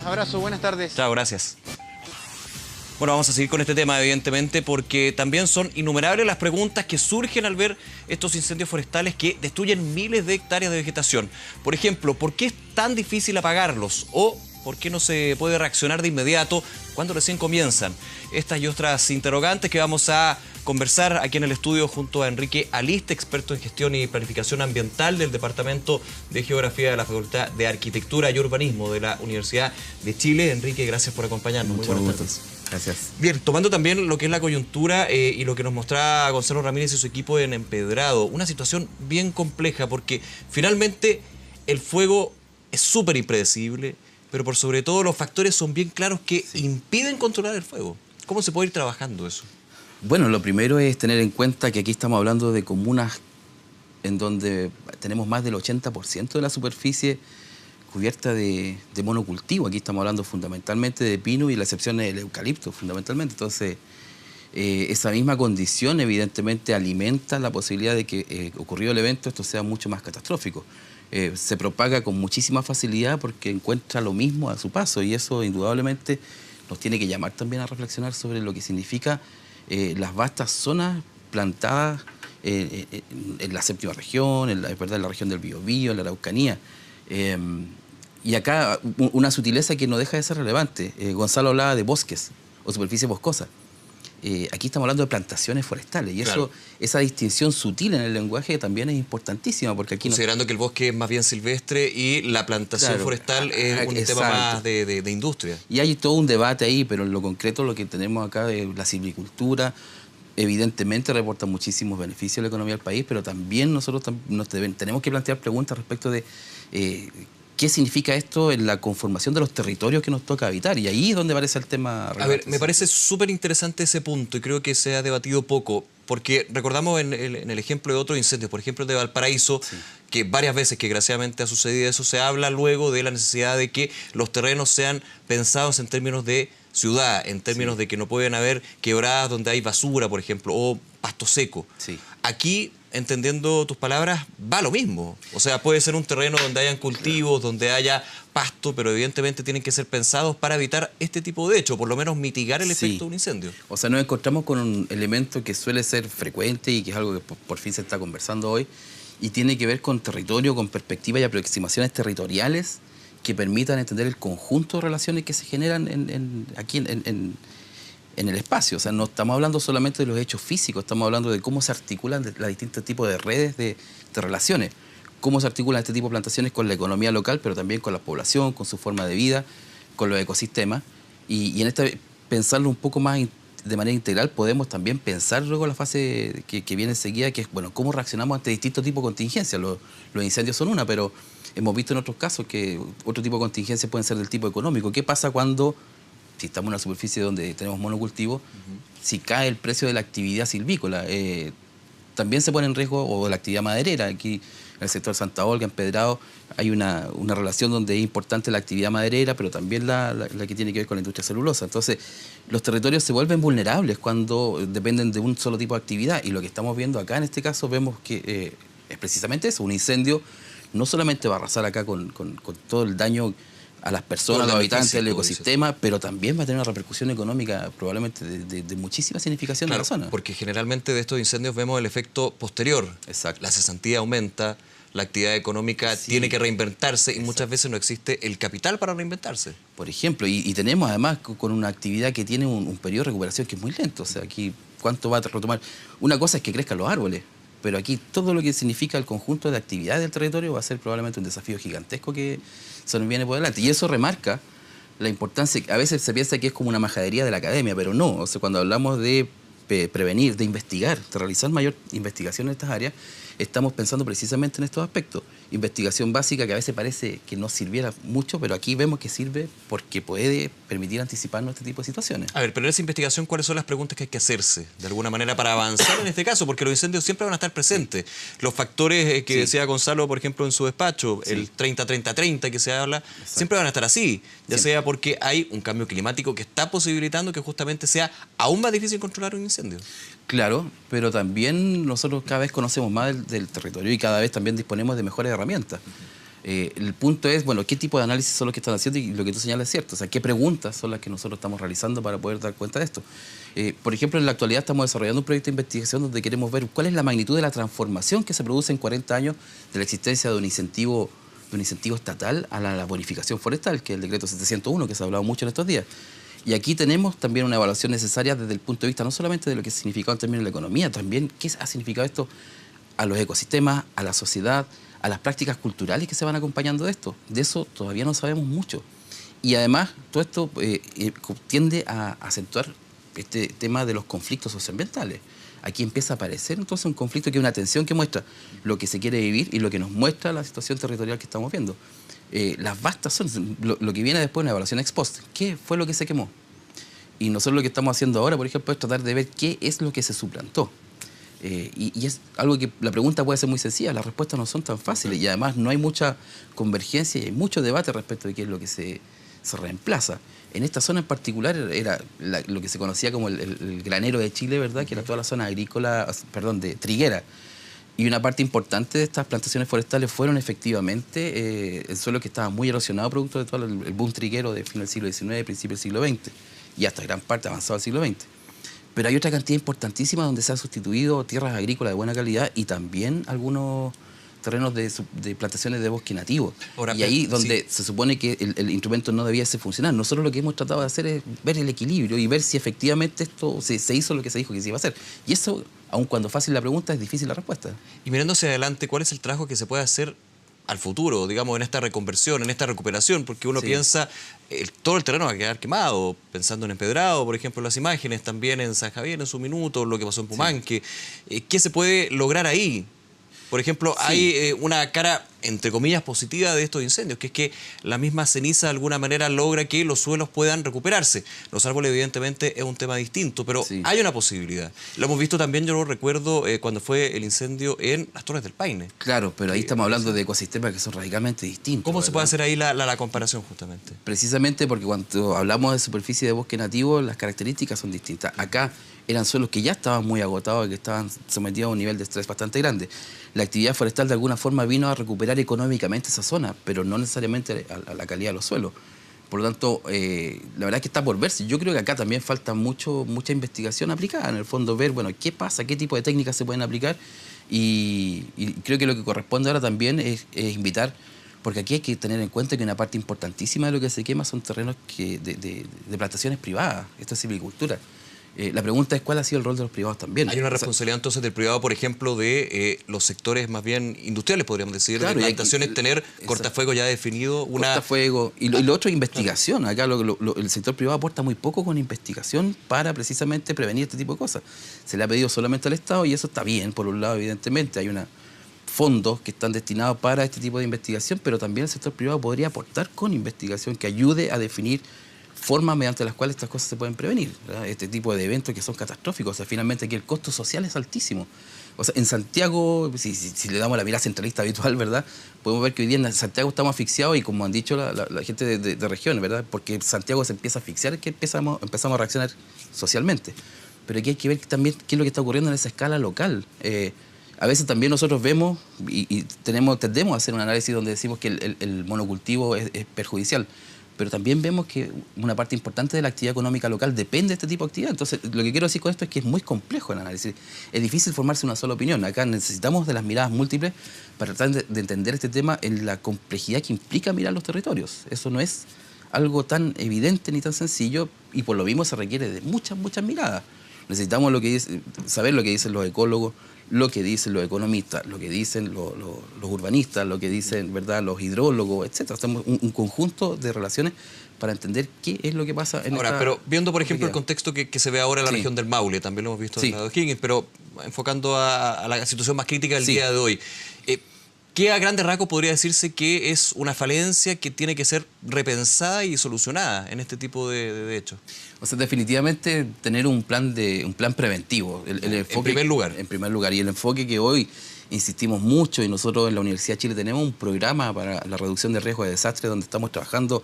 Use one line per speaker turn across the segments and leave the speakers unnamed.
Abrazo, buenas tardes.
Chao, gracias. Bueno, vamos a seguir con este tema, evidentemente, porque también son innumerables las preguntas que surgen al ver estos incendios forestales que destruyen miles de hectáreas de vegetación. Por ejemplo, ¿por qué es tan difícil apagarlos? ¿O por qué no se puede reaccionar de inmediato cuando recién comienzan? Estas y otras interrogantes que vamos a conversar aquí en el estudio junto a Enrique Aliste, experto en gestión y planificación ambiental del Departamento de Geografía de la Facultad de Arquitectura y Urbanismo de la Universidad de Chile. Enrique, gracias por acompañarnos. Muy buenas tardes.
Gracias.
Bien, tomando también lo que es la coyuntura y lo que nos mostraba Gonzalo Ramírez y su equipo en Empedrado, una situación bien compleja porque finalmente el fuego es súper impredecible, pero por sobre todo los factores son bien claros que impiden controlar el fuego. ¿Cómo se puede ir trabajando eso?
Bueno, lo primero es tener en cuenta que aquí estamos hablando de comunas en donde tenemos más del 80% de la superficie cubierta de monocultivo. Aquí estamos hablando fundamentalmente de pino y la excepción es el eucalipto, fundamentalmente. Entonces, esa misma condición evidentemente alimenta la posibilidad de que ocurrido el evento esto sea mucho más catastrófico. Se propaga con muchísima facilidad porque encuentra lo mismo a su paso y eso indudablemente nos tiene que llamar también a reflexionar sobre lo que significa las vastas zonas plantadas en la séptima región, en la región del Biobío, en la Araucanía. Y acá una sutileza que no deja de ser relevante. Gonzalo hablaba de bosques o superficie boscosa. Aquí estamos hablando de plantaciones forestales y
Claro.
esa distinción sutil en el lenguaje también es importantísima porque aquí
Considerando que el bosque es más bien silvestre y la plantación
Claro,
forestal es un tema más de industria.
Y hay todo un debate ahí, pero en lo concreto lo que tenemos acá de la silvicultura evidentemente reporta muchísimos beneficios a la economía del país, pero también nosotros tenemos que plantear preguntas respecto de qué significa esto en la conformación de los territorios que nos toca habitar. Y ahí es donde aparece el tema relevante.
A ver, me parece súper interesante ese punto y creo que se ha debatido poco, porque recordamos en el ejemplo de otros incendios, por ejemplo el de Valparaíso, que varias veces que desgraciadamente ha sucedido eso, se habla luego de la necesidad de que los terrenos sean pensados en términos de ciudad, en términos de que no pueden haber quebradas donde hay basura, por ejemplo, o pasto seco. Aquí, entendiendo tus palabras, va lo mismo. O sea, puede ser un terreno donde hayan cultivos, donde haya pasto, pero evidentemente tienen que ser pensados para evitar este tipo de hecho, por lo menos mitigar el efecto de un incendio.
O sea, nos encontramos con un elemento que suele ser frecuente y que es algo que por fin se está conversando hoy, y tiene que ver con territorio, con perspectivas y aproximaciones territoriales que permitan entender el conjunto de relaciones que se generan aquí en el espacio. O sea, no estamos hablando solamente de los hechos físicos, estamos hablando de cómo se articulan los distintos tipos de redes de relaciones, cómo se articulan este tipo de plantaciones con la economía local, pero también con la población, con su forma de vida, con los ecosistemas. Y en pensarlo un poco más de manera integral, podemos también pensar luego la fase que viene enseguida, que es, bueno, cómo reaccionamos ante distintos tipos de contingencias. Los incendios son una, pero hemos visto en otros casos que otro tipo de contingencias pueden ser del tipo económico. ¿Qué pasa cuando, si estamos en una superficie donde tenemos monocultivo, si cae el precio de la actividad silvícola? También se pone en riesgo o la actividad maderera. Aquí en el sector Santa Olga, Empedrado, hay una relación donde es importante la actividad maderera, pero también la que tiene que ver con la industria celulosa. Entonces, los territorios se vuelven vulnerables cuando dependen de un solo tipo de actividad. Y lo que estamos viendo acá, en este caso, vemos que es precisamente eso. Un incendio no solamente va a arrasar acá con todo el daño a las personas, a los habitantes del ecosistema, pero también va a tener una repercusión económica probablemente de muchísima significación en la zona.
Porque generalmente de estos incendios vemos el efecto posterior.
Exacto.
La cesantía aumenta, la actividad económica tiene que reinventarse y muchas veces no existe el capital para reinventarse.
Por ejemplo, y tenemos además con una actividad que tiene un periodo de recuperación que es muy lento. O sea, aquí, ¿cuánto va a retomar? Una cosa es que crezcan los árboles, pero aquí todo lo que significa el conjunto de actividades del territorio va a ser probablemente un desafío gigantesco que se nos viene por delante. Y eso remarca la importancia. A veces se piensa que es como una majadería de la academia, pero no. O sea, cuando hablamos de prevenir, de investigar, de realizar mayor investigación en estas áreas, estamos pensando precisamente en estos aspectos. Investigación básica que a veces parece que no sirviera mucho, pero aquí vemos que sirve porque puede permitir anticiparnos este tipo de situaciones.
A ver, pero en esa investigación, ¿cuáles son las preguntas que hay que hacerse de alguna manera para avanzar en este caso? Porque los incendios siempre van a estar presentes. Los factores que decía Gonzalo, por ejemplo, en su despacho, el 30-30-30 que se habla, siempre van a estar así. Ya sea porque hay un cambio climático que está posibilitando que justamente sea aún más difícil controlar un incendio.
Claro, pero también nosotros cada vez conocemos más del territorio y cada vez también disponemos de mejores herramientas. El punto es, bueno, qué tipo de análisis son los que están haciendo y lo que tú señalas es cierto. O sea, qué preguntas son las que nosotros estamos realizando para poder dar cuenta de esto. Por ejemplo, en la actualidad estamos desarrollando un proyecto de investigación donde queremos ver cuál es la magnitud de la transformación que se produce en 40 años de la existencia de un incentivo estatal a la bonificación forestal, que es el decreto 701, que se ha hablado mucho en estos días. Y aquí tenemos también una evaluación necesaria desde el punto de vista no solamente de lo que ha significado en términos de la economía, también qué ha significado esto a los ecosistemas, a la sociedad, a las prácticas culturales que se van acompañando de esto. De eso todavía no sabemos mucho. Y además, todo esto tiende a acentuar este tema de los conflictos socioambientales. Aquí empieza a aparecer entonces un conflicto que es una tensión que muestra lo que se quiere vivir y lo que nos muestra la situación territorial que estamos viendo. Las vastas son lo que viene después de una evaluación ex post. ¿Qué fue lo que se quemó? Y nosotros lo que estamos haciendo ahora, por ejemplo, es tratar de ver qué es lo que se suplantó. Y es algo que la pregunta puede ser muy sencilla, las respuestas no son tan fáciles y además no hay mucha convergencia y hay mucho debate respecto de qué es lo que se reemplaza. En esta zona en particular era lo que se conocía como el granero de Chile, ¿verdad? Que era toda la zona agrícola, perdón, de triguera. Y una parte importante de estas plantaciones forestales fueron efectivamente el suelo que estaba muy erosionado producto de todo el boom triguero de fin del siglo XIX, principio del siglo XX y hasta gran parte avanzado del siglo XX. Pero hay otra cantidad importantísima donde se han sustituido tierras agrícolas de buena calidad y también algunos terrenos de plantaciones de bosque nativo. Ahora, y ahí donde se supone que el instrumento no debiese funcionar. Nosotros lo que hemos tratado de hacer es ver el equilibrio y ver si efectivamente esto se hizo lo que se dijo que se iba a hacer. Y eso, aun cuando fácil la pregunta, es difícil la respuesta.
Y mirando hacia adelante, ¿cuál es el trabajo que se puede hacer al futuro, digamos, en esta reconversión, en esta recuperación? Porque uno piensa, todo el terreno va a quedar quemado, pensando en Empedrado, por ejemplo, las imágenes, también en San Javier en su minuto, lo que pasó en Pumanque. ¿Qué se puede lograr ahí? Por ejemplo, hay una cara, entre comillas, positiva de estos incendios, que es que la misma ceniza de alguna manera logra que los suelos puedan recuperarse. Los árboles, evidentemente, es un tema distinto, pero hay una posibilidad. Lo hemos visto también, yo lo recuerdo, cuando fue el incendio en las Torres del Paine.
Claro, pero ahí estamos hablando de ecosistemas que son radicalmente distintos.
¿Cómo se puede hacer ahí la comparación, justamente?
Precisamente porque cuando hablamos de superficie de bosque nativo, las características son distintas. Acá eran suelos que ya estaban muy agotados, que estaban sometidos a un nivel de estrés bastante grande. La actividad forestal de alguna forma vino a recuperar económicamente esa zona, pero no necesariamente a la calidad de los suelos. Por lo tanto, la verdad es que está por verse. Yo creo que acá también falta mucha investigación aplicada. En el fondo, ver, bueno, qué pasa, qué tipo de técnicas se pueden aplicar. Y creo que lo que corresponde ahora también es invitar, porque aquí hay que tener en cuenta que una parte importantísima de lo que se quema son terrenos de plantaciones privadas. Esto es silvicultura. La pregunta es cuál ha sido el rol de los privados también.
Hay una responsabilidad entonces del privado, por ejemplo, de los sectores más bien industriales, podríamos decir, claro, de plantaciones, tener cortafuego ya definido.
Cortafuego. Y lo otro es investigación. Acá el sector privado aporta muy poco con investigación para precisamente prevenir este tipo de cosas. Se le ha pedido solamente al Estado y eso está bien, por un lado, evidentemente. Hay fondos que están destinados para este tipo de investigación, pero también el sector privado podría aportar con investigación que ayude a definir formas mediante las cuales estas cosas se pueden prevenir, ¿verdad? Este tipo de eventos que son catastróficos. O sea, finalmente aquí el costo social es altísimo. O sea, en Santiago, si le damos la mirada centralista habitual, ¿verdad? Podemos ver que hoy día en Santiago estamos asfixiados y como han dicho la gente de regiones, ¿verdad? Porque Santiago se empieza a asfixiar, que empezamos a reaccionar socialmente. Pero aquí hay que ver también qué es lo que está ocurriendo en esa escala local. A veces también nosotros vemos y tendemos a hacer un análisis donde decimos que el monocultivo es perjudicial. Pero también vemos que una parte importante de la actividad económica local depende de este tipo de actividad. Entonces, lo que quiero decir con esto es que es muy complejo el análisis. Es difícil formarse una sola opinión. Acá necesitamos de las miradas múltiples para tratar de entender este tema en la complejidad que implica mirar los territorios. Eso no es algo tan evidente ni tan sencillo y por lo mismo se requiere de muchas miradas. Necesitamos saber lo que dicen los ecólogos, lo que dicen los economistas, lo que dicen los urbanistas, lo que dicen, ¿verdad?, los hidrólogos, etc. Hacemos un conjunto de relaciones para entender qué es lo que pasa en
ahora, pero viendo, por ejemplo, el contexto que se ve ahora en la región del Maule, también lo hemos visto en la de O'Higgins, pero enfocando a la situación más crítica del día de hoy. ¿Qué a grandes rasgos podría decirse que es una falencia que tiene que ser repensada y solucionada en este tipo de hechos?
O sea, definitivamente tener un plan preventivo. El enfoque, en primer lugar. Y el enfoque que hoy insistimos mucho, y nosotros en la Universidad de Chile tenemos un programa para la reducción de riesgo de desastre donde estamos trabajando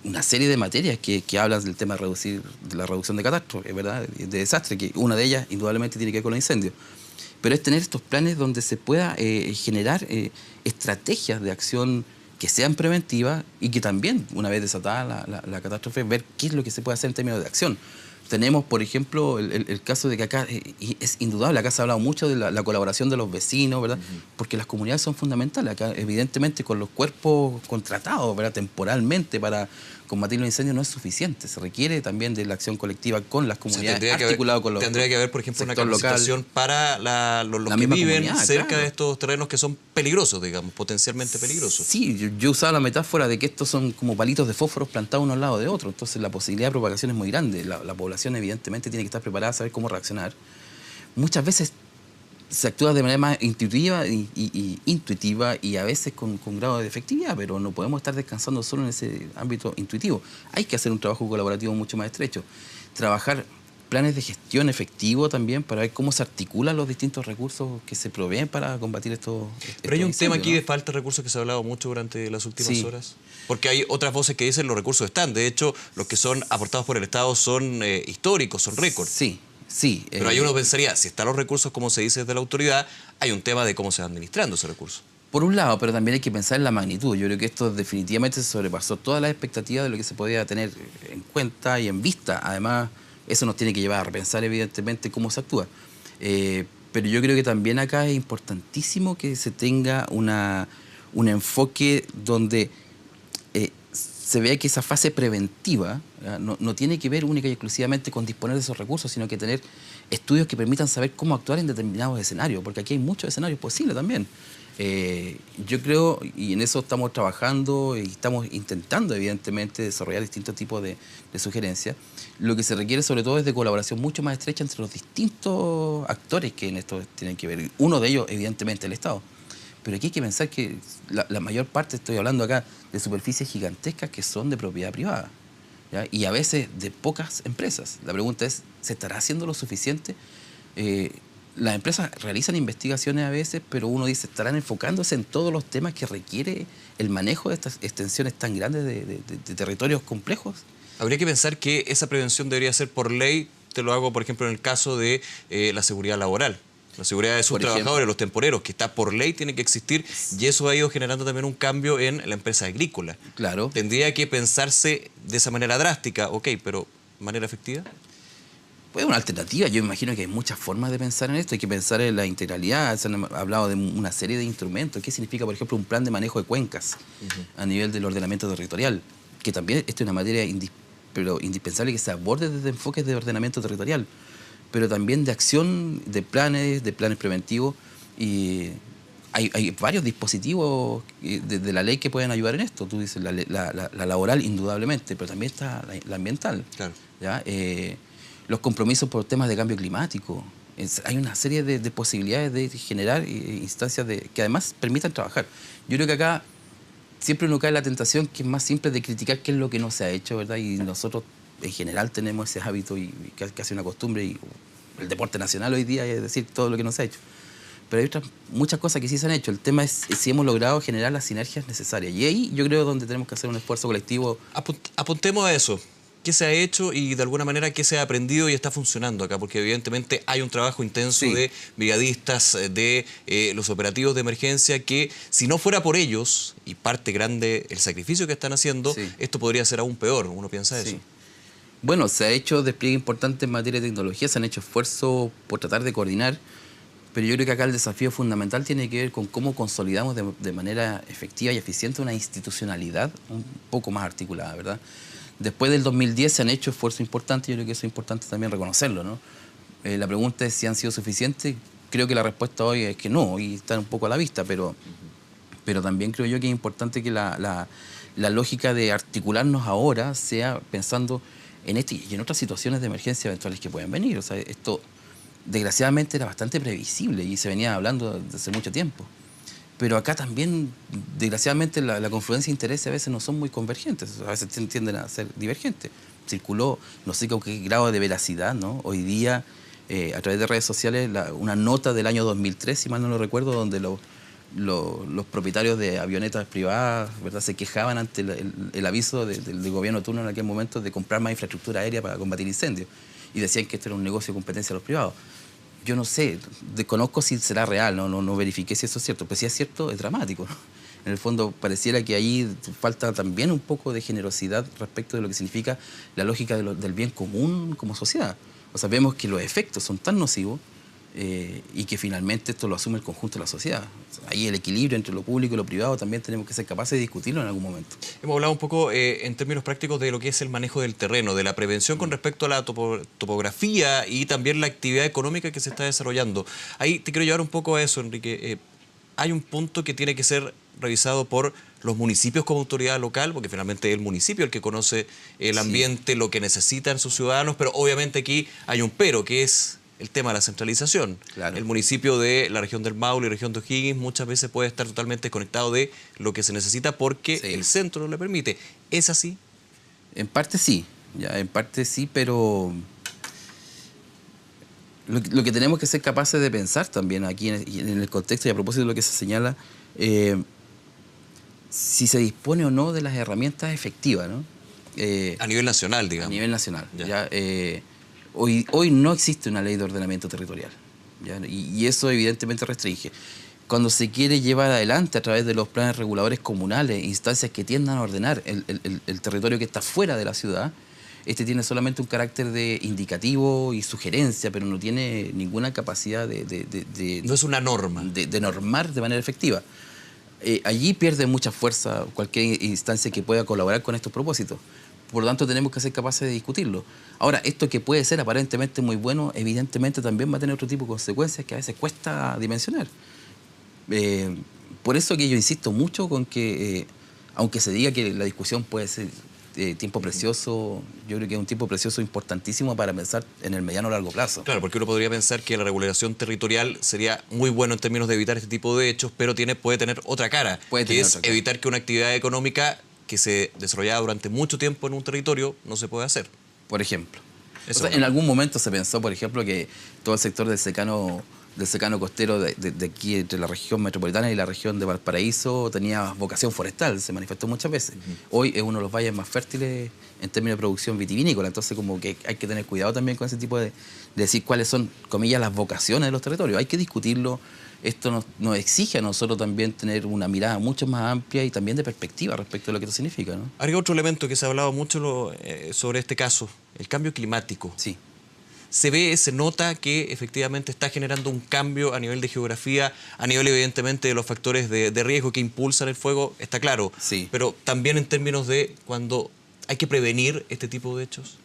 una serie de materias que hablan del tema de la reducción de catástrofes, ¿verdad?, de desastre, que una de ellas indudablemente tiene que ver con los incendios. Pero es tener estos planes donde se pueda generar estrategias de acción que sean preventivas y que también, una vez desatada la catástrofe, ver qué es lo que se puede hacer en términos de acción. Tenemos, por ejemplo, el caso de que acá es indudable, acá se ha hablado mucho de la colaboración de los vecinos, ¿verdad? Porque las comunidades son fundamentales. Acá, evidentemente, con los cuerpos contratados, ¿verdad? Temporalmente para combatir los incendios no es suficiente. Se requiere también de la acción colectiva con las comunidades, articulado con los
tendría que haber, por ejemplo, una capacitación
local,
para los que viven cerca de estos terrenos que son peligrosos, digamos, potencialmente peligrosos.
Sí, yo usaba la metáfora de que estos son como palitos de fósforos plantados uno al lado de otro. Entonces la posibilidad de propagación es muy grande. La población evidentemente tiene que estar preparada a saber cómo reaccionar. Muchas veces se actúa de manera más intuitiva y a veces con grado de efectividad, pero no podemos estar descansando solo en ese ámbito intuitivo. Hay que hacer un trabajo colaborativo mucho más estrecho. Trabajar planes de gestión efectivo también para ver cómo se articulan los distintos recursos que se proveen para combatir estos
Pero hay un tema aquí,
¿no?,
de falta de recursos que se ha hablado mucho durante las últimas
sí.
horas. Porque hay otras voces que dicen los recursos están. De hecho, los que son aportados por el Estado son históricos, son récord.
Sí. Sí,
pero ahí uno pensaría, si están los recursos como se dice desde la autoridad, hay un tema de cómo se va administrando ese recurso.
Por un lado, pero también hay que pensar en la magnitud. Yo creo que esto definitivamente se sobrepasó todas las expectativas de lo que se podía tener en cuenta y en vista. Además, eso nos tiene que llevar a repensar evidentemente cómo se actúa. Pero yo creo que también acá es importantísimo que se tenga un enfoque donde se vea que esa fase preventiva no tiene que ver única y exclusivamente con disponer de esos recursos, sino que tener estudios que permitan saber cómo actuar en determinados escenarios, porque aquí hay muchos escenarios posibles también. Yo creo, y en eso estamos trabajando y estamos intentando evidentemente desarrollar distintos tipos de sugerencias, lo que se requiere sobre todo es de colaboración mucho más estrecha entre los distintos actores que en esto tienen que ver. Uno de ellos, evidentemente, el Estado. Pero aquí hay que pensar que la mayor parte, estoy hablando acá, de superficies gigantescas que son de propiedad privada, ¿ya? Y a veces de pocas empresas. La pregunta es, ¿se estará haciendo lo suficiente? Las empresas realizan investigaciones a veces, pero uno dice, ¿estarán enfocándose en todos los temas que requiere el manejo de estas extensiones tan grandes de territorios complejos?
Habría que pensar que esa prevención debería ser por ley. Te lo hago, por ejemplo, en el caso de la seguridad laboral. La seguridad de sus trabajadores, los temporeros, que está por ley, tiene que existir, y eso ha ido generando también un cambio en la empresa agrícola.
Claro.
Tendría que pensarse de esa manera drástica, ok, pero ¿de manera efectiva?
Pues una alternativa. Yo imagino que hay muchas formas de pensar en esto. Hay que pensar en la integralidad. Se han hablado de una serie de instrumentos. ¿Qué significa, por ejemplo, un plan de manejo de cuencas a nivel del ordenamiento territorial? Que también esto es una materia pero indispensable que se aborde desde enfoques de ordenamiento territorial, pero también de acción, de planes preventivos. Y hay varios dispositivos de la ley que pueden ayudar en esto. Tú dices la laboral, indudablemente, pero también está la ambiental.
Claro.
¿Ya? Los compromisos por temas de cambio climático. Hay una serie de posibilidades de generar instancias que además permitan trabajar. Yo creo que acá siempre uno cae en la tentación que es más simple de criticar qué es lo que no se ha hecho, ¿verdad? Y nosotros en general tenemos ese hábito y casi una costumbre, y el deporte nacional hoy día es decir todo lo que no se ha hecho. Pero hay muchas cosas que sí se han hecho. El tema es si hemos logrado generar las sinergias necesarias. Y ahí yo creo donde tenemos que hacer un esfuerzo colectivo.
Apuntemos a eso. ¿Qué se ha hecho y de alguna manera qué se ha aprendido y está funcionando acá? Porque evidentemente hay un trabajo intenso de brigadistas, de los operativos de emergencia que si no fuera por ellos y parte grande el sacrificio que están haciendo, esto podría ser aún peor. Uno piensa eso.
Bueno, se ha hecho despliegue importante en materia de tecnología, se han hecho esfuerzos por tratar de coordinar, pero yo creo que acá el desafío fundamental tiene que ver con cómo consolidamos de manera efectiva y eficiente una institucionalidad un poco más articulada, ¿verdad? Después del 2010 se han hecho esfuerzos importantes, yo creo que eso es importante también reconocerlo, ¿no? La pregunta es si han sido suficientes. Creo que la respuesta hoy es que no, y está un poco a la vista, pero también creo yo que es importante que la lógica de articularnos ahora sea pensando en este y en otras situaciones de emergencia eventuales que pueden venir. O sea, esto desgraciadamente era bastante previsible y se venía hablando desde hace mucho tiempo. Pero acá también, desgraciadamente, la confluencia de intereses a veces no son muy convergentes, a veces tienden a ser divergentes. Circuló, no sé con qué grado de veracidad, ¿no? Hoy día, a través de redes sociales, una nota del año 2003, si mal no lo recuerdo, donde los propietarios de avionetas privadas, ¿verdad?, se quejaban ante el aviso del gobierno de turno en aquel momento de comprar más infraestructura aérea para combatir incendios. Y decían que esto era un negocio de competencia de los privados. Yo no sé, desconozco si será real, no verifiqué si eso es cierto, pero si es cierto, es dramático, ¿no? En el fondo pareciera que ahí falta también un poco de generosidad respecto de lo que significa la lógica del bien común como sociedad. O sea, vemos que los efectos son tan nocivos y que finalmente esto lo asume el conjunto de la sociedad. O sea, ahí el equilibrio entre lo público y lo privado también tenemos que ser capaces de discutirlo en algún momento.
Hemos hablado un poco en términos prácticos de lo que es el manejo del terreno, de la prevención con respecto a la topografía y también la actividad económica que se está desarrollando. Ahí te quiero llevar un poco a eso, Enrique. Hay un punto que tiene que ser revisado por los municipios como autoridad local, porque finalmente es el municipio el que conoce el ambiente, lo que necesitan sus ciudadanos, pero obviamente aquí hay un pero, que es el tema de la centralización.
Claro.
El municipio de la región del Maule y la región de O'Higgins muchas veces puede estar totalmente desconectado de lo que se necesita porque el centro no le permite. ¿Es así?
En parte sí, pero lo que tenemos que ser capaces de pensar también aquí en el contexto y a propósito de lo que se señala, si se dispone o no de las herramientas efectivas, ¿no?
A nivel nacional, digamos.
A nivel nacional. ¿Ya? Hoy no existe una ley de ordenamiento territorial, ¿ya? Y eso evidentemente restringe. Cuando se quiere llevar adelante a través de los planes reguladores comunales, instancias que tiendan a ordenar el territorio que está fuera de la ciudad, este tiene solamente un carácter de indicativo y sugerencia, pero no tiene ninguna capacidad
no es una norma.
De normar de manera efectiva. Allí pierde mucha fuerza cualquier instancia que pueda colaborar con estos propósitos. Por lo tanto, tenemos que ser capaces de discutirlo. Ahora, esto que puede ser aparentemente muy bueno, evidentemente también va a tener otro tipo de consecuencias que a veces cuesta dimensionar. Por eso que yo insisto mucho con que, aunque se diga que la discusión puede ser tiempo precioso, yo creo que es un tiempo precioso importantísimo para pensar en el mediano o largo plazo.
Claro, porque uno podría pensar que la regulación territorial sería muy bueno en términos de evitar este tipo de hechos, pero puede tener otra cara, que es evitar que una actividad económica que se desarrollaba durante mucho tiempo en un territorio no se puede hacer.
Por ejemplo. O sea, en algún momento se pensó, por ejemplo, que todo el sector del secano costero de aquí, entre la región metropolitana y la región de Valparaíso, tenía vocación forestal, se manifestó muchas veces. Hoy es uno de los valles más fértiles en términos de producción vitivinícola, entonces como que hay que tener cuidado también con ese tipo de decir cuáles son, comillas, las vocaciones de los territorios. Hay que discutirlo. Esto nos exige a nosotros también tener una mirada mucho más amplia y también de perspectiva respecto a lo que esto significa, ¿no?
Hay otro elemento que se ha hablado mucho sobre este caso, el cambio climático.
Sí.
Se nota que efectivamente está generando un cambio a nivel de geografía, a nivel evidentemente de los factores de riesgo que impulsan el fuego, está claro.
Sí.
Pero también en términos de cuando hay que prevenir este tipo de hechos.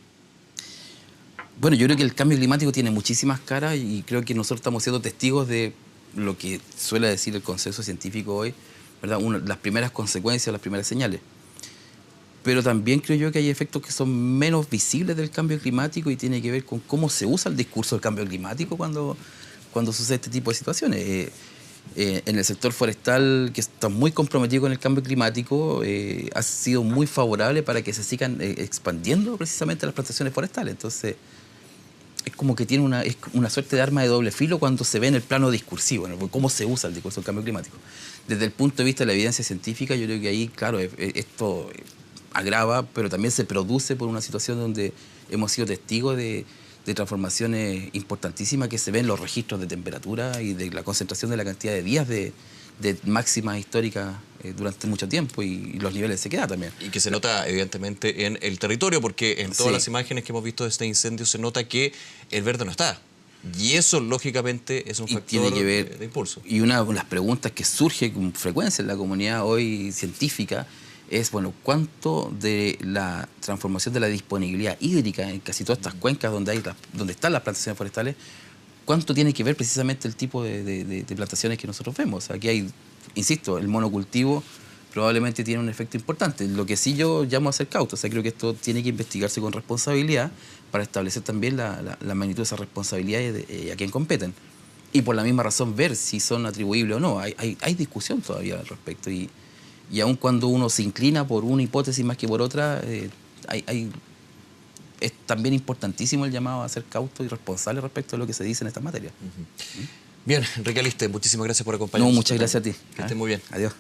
Bueno, yo creo que el cambio climático tiene muchísimas caras y creo que nosotros estamos siendo testigos de lo que suele decir el consenso científico hoy, ¿verdad? Las primeras consecuencias, las primeras señales. Pero también creo yo que hay efectos que son menos visibles del cambio climático y tiene que ver con cómo se usa el discurso del cambio climático cuando sucede este tipo de situaciones. En el sector forestal, que está muy comprometido con el cambio climático, ha sido muy favorable para que se sigan expandiendo precisamente las plantaciones forestales. Entonces, es como que tiene una suerte de arma de doble filo cuando se ve en el plano discursivo, ¿no? Cómo se usa el discurso del cambio climático. Desde el punto de vista de la evidencia científica, yo creo que ahí, claro, esto agrava, pero también se produce por una situación donde hemos sido testigos de transformaciones importantísimas que se ven en los registros de temperatura y de la concentración de la cantidad de días de máximas históricas durante mucho tiempo y los niveles de sequedad también.
Y que se nota evidentemente en el territorio, porque en todas las imágenes que hemos visto de este incendio se nota que el verde no está. Y eso, lógicamente, es un factor
tiene que ver,
de impulso.
Y una de las preguntas que surge con frecuencia en la comunidad hoy científica es, bueno, ¿cuánto de la transformación de la disponibilidad hídrica en casi todas estas cuencas donde están las plantaciones forestales, cuánto tiene que ver precisamente el tipo de plantaciones que nosotros vemos? O sea, aquí hay, insisto, el monocultivo probablemente tiene un efecto importante. Lo que sí yo llamo a ser cauto. O sea, creo que esto tiene que investigarse con responsabilidad para establecer también la magnitud de esas responsabilidades y a quién competen. Y por la misma razón ver si son atribuibles o no. Hay discusión todavía al respecto. Y aun cuando uno se inclina por una hipótesis más que por otra, es también importantísimo el llamado a ser cauto y responsable respecto a lo que se dice en esta materia.
Bien, Enrique Aliste, muchísimas gracias por acompañarnos.
No, muchas gracias a ti.
Que esté muy bien.
Adiós.